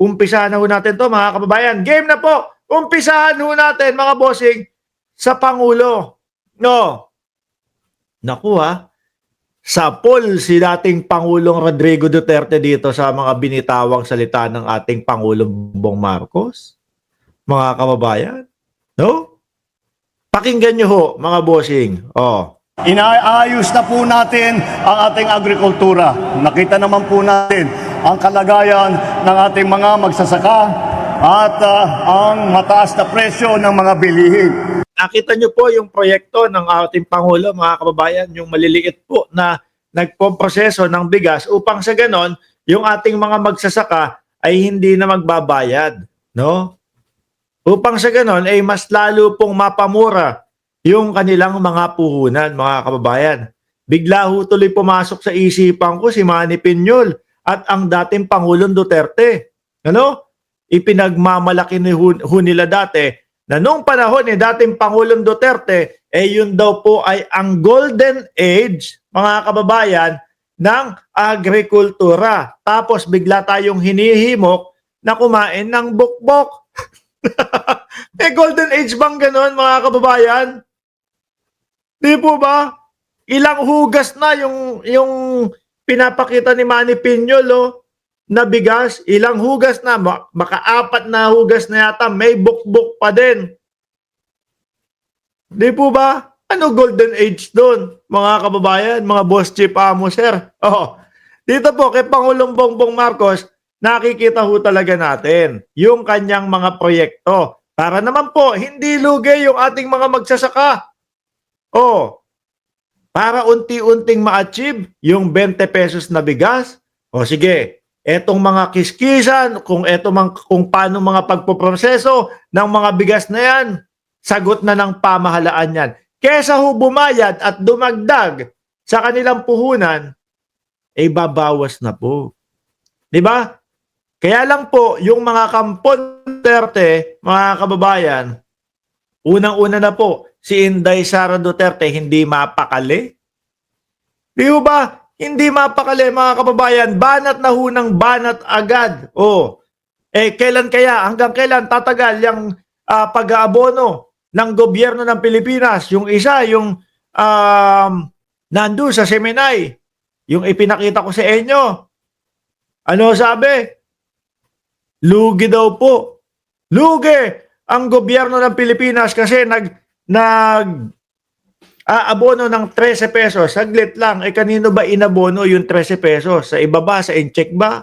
umpisahan na ho natin to mga kababayan. Game na po. Umpisahan ho natin mga bossing sa Pangulo. No. Naku ha. Sa poll si dating Pangulong Rodrigo Duterte dito sa mga binitawang salita ng ating Pangulong Bongbong Marcos. Mga kababayan. No? Pakinggan nyo ho mga bossing. Oh. Inaayos na po natin ang ating agrikultura. Nakita naman po natin ang kalagayan ng ating mga magsasaka at ang mataas na presyo ng mga bilihin. Nakita nyo po yung proyekto ng ating Pangulo, mga kababayan, yung maliliit po na nagpoproseso ng bigas upang sa ganon, yung ating mga magsasaka ay hindi na magbabayad. No? Upang sa ganon, ay mas lalo pong mapamura yung kanilang mga puhunan, mga kababayan. Bigla ho tuloy pumasok sa isipan ko si Manny Piñol at ang dating Pangulong Duterte. Ano? Ipinagmamalaki ho nila dati na noong panahon ni dating Pangulong Duterte, yun daw po ay ang golden age, mga kababayan, ng agrikultura. Tapos bigla tayong hinihimok na kumain ng bukbok. May golden age bang ganon, mga kababayan? Di po ba? Ilang hugas na yung pinapakita ni Manny Piñol na bigas. Ilang hugas na. Maka-4 na hugas na yata. May bukbok pa din. Di po ba? Ano golden age doon? Mga kababayan, mga boss chief amo, sir. Oh, dito po kay Pangulong Bongbong Marcos, nakikita ho talaga natin yung kanyang mga proyekto. Para naman po, hindi lugi yung ating mga magsasaka. Oh, para unti-unting ma-achieve yung 20 pesos na bigas. O sige, etong mga kiskisan, kung paano mga pagpoproseso ng mga bigas na yan, sagot na ng pamahalaan yan. Kesa ho bumayad at dumagdag sa kanilang puhunan, babawas na po. Diba? Kaya lang po, yung mga kampon Duterte, mga kababayan, unang-una na po, si Inday Sara Duterte hindi mapakali. Di ba? Hindi mapakali, mga kababayan. Banat na ho ng banat agad. Oh. Kailan kaya? Hanggang kailan tatagal yung pag-aabono ng gobyerno ng Pilipinas? Yung isa, yung nandun sa Seminay. Yung ipinakita ko sa inyo. Ano sabi? Lugi daw po. Lugi ang gobyerno ng Pilipinas kasi abono ng 13 pesos. Saglit lang. Kanino ba inabono yung 13 pesos? Sa iba ba? Sa incheck ba?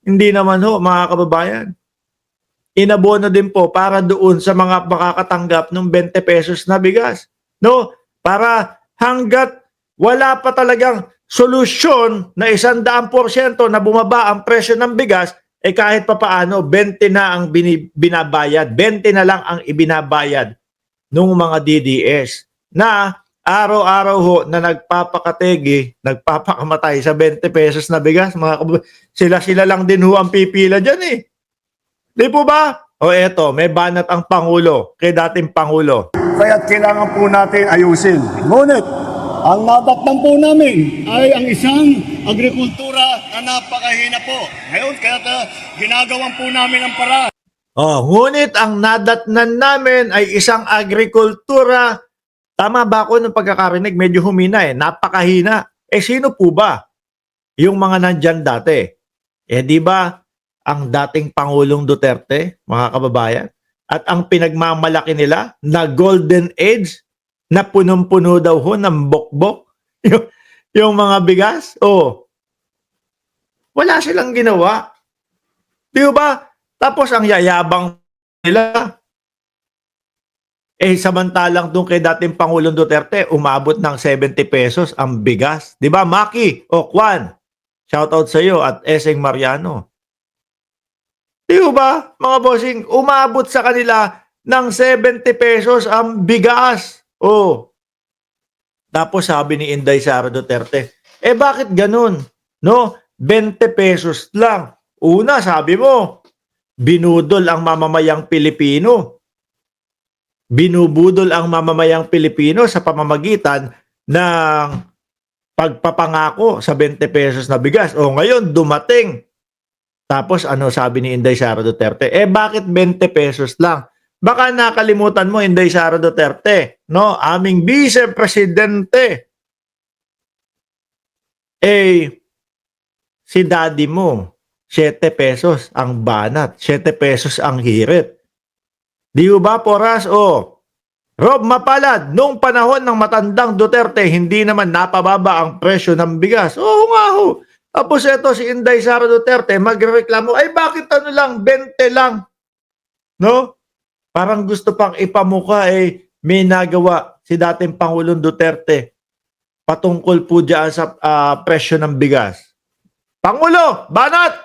Hindi naman ho, mga kababayan. Inabono din po para doon sa mga makakatanggap ng 20 pesos na bigas. No? Para hanggat wala pa talagang solusyon na 100% na bumaba ang presyo ng bigas, kahit pa paano, 20 na ang binabayad. 20 na lang ang ibinabayad ng mga DDS na araw-araw ho na nagpapakategi, nagpapakamatay sa 20 pesos na bigas. Sila lang din ho ang pipila dyan eh. Di po ba? O eto, may banat ang Pangulo kay dating Pangulo. Kaya't kailangan po natin ayusin. Ngunit, ang nadatnan po namin ay ang isang agrikultura na napakahina po. Ngayon, kaya ginagawan po namin ang paraan. Ngunit ang nadatnan namin ay isang agrikultura. Tama ba ako ng pagkakarinig? Medyo humina napakahina. Sino po ba yung mga nandyan dati? Di ba ang dating Pangulong Duterte, mga kababayan? At ang pinagmamalaki nila na golden age na punong-puno daw ho ng bokbok yung mga bigas. Wala silang ginawa. Di ba? Tapos ang yayabang nila. Samantalang doon kay dating Pangulong Duterte, umabot ng 70 pesos ang bigas. Di ba, Maki o Kwan? Shoutout sa iyo at Eseng Mariano. Di ba, mga bossing, umabot sa kanila ng 70 pesos ang bigas. Tapos sabi ni Inday Sara Duterte, bakit ganun? No? 20 pesos lang. Una, sabi mo, binudol ang mamamayang Pilipino. Binubudol ang mamamayang Pilipino sa pamamagitan ng pagpapangako sa 20 pesos na bigas. Ngayon, dumating. Tapos ano sabi ni Inday Sara Duterte? Bakit 20 pesos lang? Baka nakalimutan mo, Inday Sara Duterte, no? Aming Vice Presidente. Si daddy mo, 7 pesos ang banat, 7 pesos ang hirit. Di ba, Poras? Rob Mapalad, nung panahon ng matandang Duterte, hindi naman napababa ang presyo ng bigas. Oo nga ho. Tapos ito si Inday Sara Duterte, magreklamo, bakit ano lang, 20 lang. No? Parang gusto pang ipamuka, may nagawa si dating Pangulong Duterte patungkol po dyan sa presyo ng bigas. Pangulo, banat!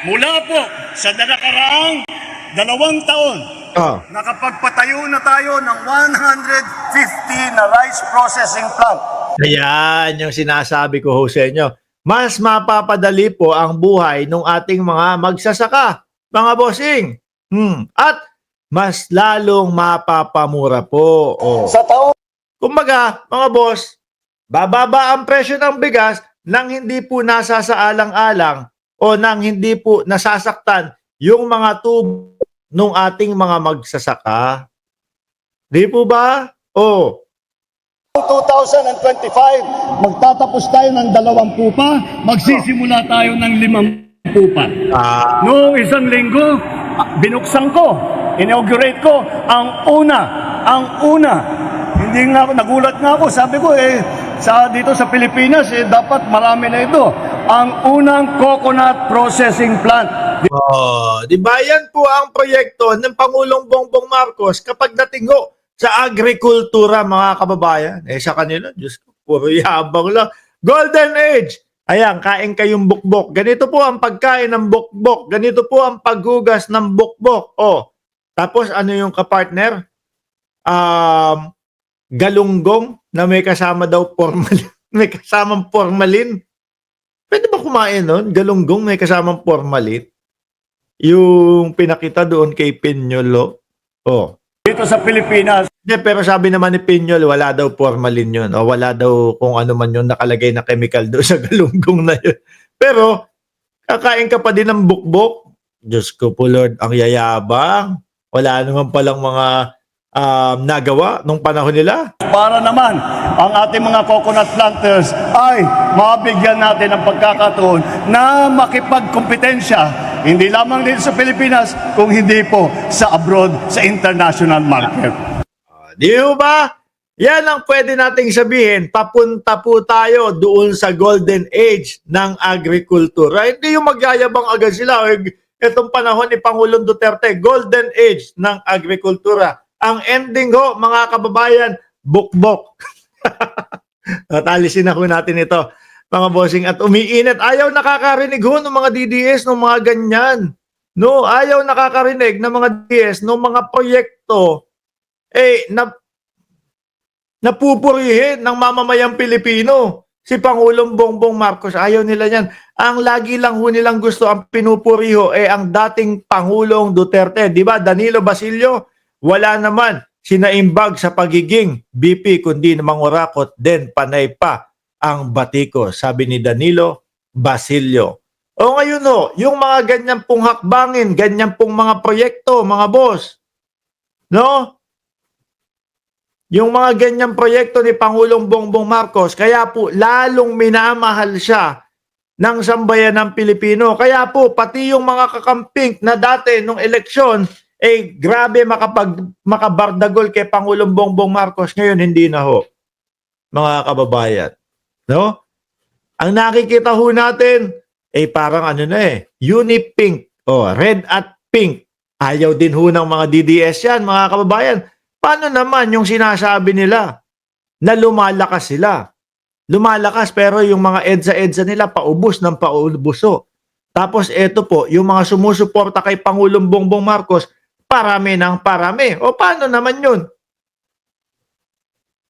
Mula po sa nakaraang 2 taon, nakapagpatayo na tayo ng 150 na rice processing plant. Ayan yung sinasabi ko ho sa inyo. Mas mapapadali po ang buhay ng ating mga magsasaka, mga bossing. At mas lalong mapapamura po. Sa taon Kumbaga, mga boss, bababa ang presyo ng bigas nang hindi po nasasaalang-alang o nang hindi po nasasaktan yung mga tubo ng ating mga magsasaka. Di po ba? 2025, magtatapos tayo ng 20 pa, magsisimula tayo ng 50 pa. Noong isang linggo, binuksan ko, inaugurate ko, ang una, hindi nga ako, nagulat nga ako, sabi ko dito sa Pilipinas, dapat marami na ito. Ang unang coconut processing plant. Di ba yan po ang proyekto ng Pangulong Bongbong Marcos kapag natingo sa agrikultura, mga kababayan. Sa kanila, Diyos ko, puro yabang lang. Golden Age. Ayan, kain kayong bukbok. Ganito po ang pagkain ng bukbok. Ganito po ang paghugas ng bukbok. Tapos ano yung kapartner? Galunggong na may kasama daw formalin. May kasamang formalin. Pwede ba kumain nun? Galunggong may kasamang formalin. Yung pinakita doon kay Piñolo. Dito sa Pilipinas. Pero sabi naman ni Piñol, wala daw formalin yun. O wala daw kung ano man yun nakalagay na chemical doon sa galunggong na yun. Pero, kakain ka pa din ng bukbok. Diyos ko po Lord, ang yayabang. Wala naman palang mga nagawa nung panahon nila. Para naman ang ating mga coconut planters ay mabigyan natin ng pagkakataon na makipagkompetensya hindi lamang dito sa Pilipinas kung hindi po sa abroad, sa international market. Di ba? Yan ang pwede nating sabihin. Papunta po tayo doon sa golden age ng agrikultura. Hindi yung magyayabang agad sila. Itong panahon ni Pangulong Duterte, golden age ng agrikultura. Ang ending ho, mga kababayan, bukbok. Natalisin na ho natin ito, mga bossing, at umiinit. Ayaw nakakarinig ho ng mga DDS ng mga ganyan. No, ayaw nakakarinig ng mga DDS ng mga proyekto napupurihin ng mamamayang Pilipino. Si Pangulong Bongbong Marcos, ayaw nila yan. Ang lagi lang ho nilang gusto, ang pinupuriho, ang dating Pangulong Duterte. Di ba, Danilo Basilio? Wala naman sinaimbag sa pagiging BP, kundi mangurakot din panay pa ang batiko, sabi ni Danilo Basilio. Ngayon yung mga ganyan pong hakbangin, ganyan pong mga proyekto, mga boss, no? Yung mga ganyang proyekto ni Pangulong Bongbong Marcos, kaya po lalong minamahal siya ng sambayan ng Pilipino. Kaya po pati yung mga kakamping na dati nung eleksyon, grabe makabardagol kay Pangulong Bongbong Marcos, ngayon hindi na ho, mga kababayan. No? Ang nakikita ho natin, parang uni-pink, red at pink. Ayaw din ho ng mga DDS yan, mga kababayan. Paano naman yung sinasabi nila na lumalakas sila? Lumalakas pero yung mga EDSA nila paubos ng paubuso. Tapos eto po, yung mga sumusuporta kay Pangulong Bongbong Marcos, parami ng parami. Paano naman yun?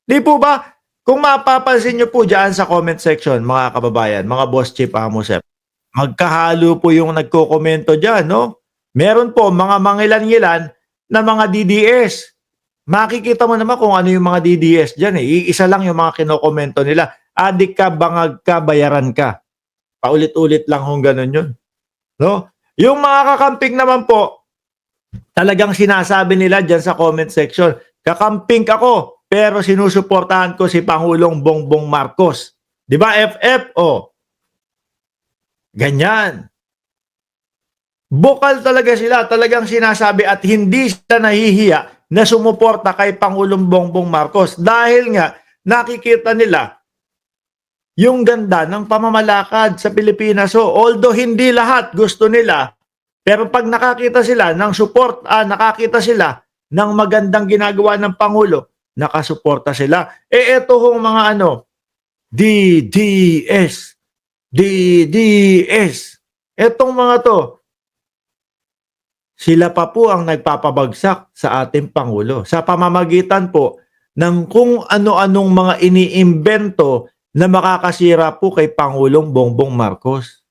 Di po ba? Kung mapapansin nyo po dyan sa comment section, mga kababayan, mga boss chief, Amosep, magkahalo po yung nagko-komento dyan, no? Meron po mga mangilan-ngilan na mga DDS. Makikita mo naman kung ano yung mga DDS dyan. Iisa lang yung mga kinokomento nila. Adik ka, bangag ka, bayaran ka. Paulit-ulit lang hong ganun yun. No? Yung mga kakamping naman po, talagang sinasabi nila dyan sa comment section, kakamping ako, pero sinusuportahan ko si Pangulong Bongbong Marcos. Di ba, FF? O, ganyan. Bukal talaga sila, talagang sinasabi at hindi sila nahihiya na sumuporta kay Pangulong Bongbong Marcos dahil nga nakikita nila yung ganda ng pamamalakad sa Pilipinas. So, although hindi lahat gusto nila, pero pag nakakita sila ng support, nakakita sila ng magandang ginagawa ng Pangulo, nakasuporta sila. Eto hong mga DDS, DDS, etong mga to, sila pa po ang nagpapabagsak sa ating Pangulo sa pamamagitan po ng kung ano-anong mga iniimbento na makakasira po kay Pangulong Bongbong Marcos.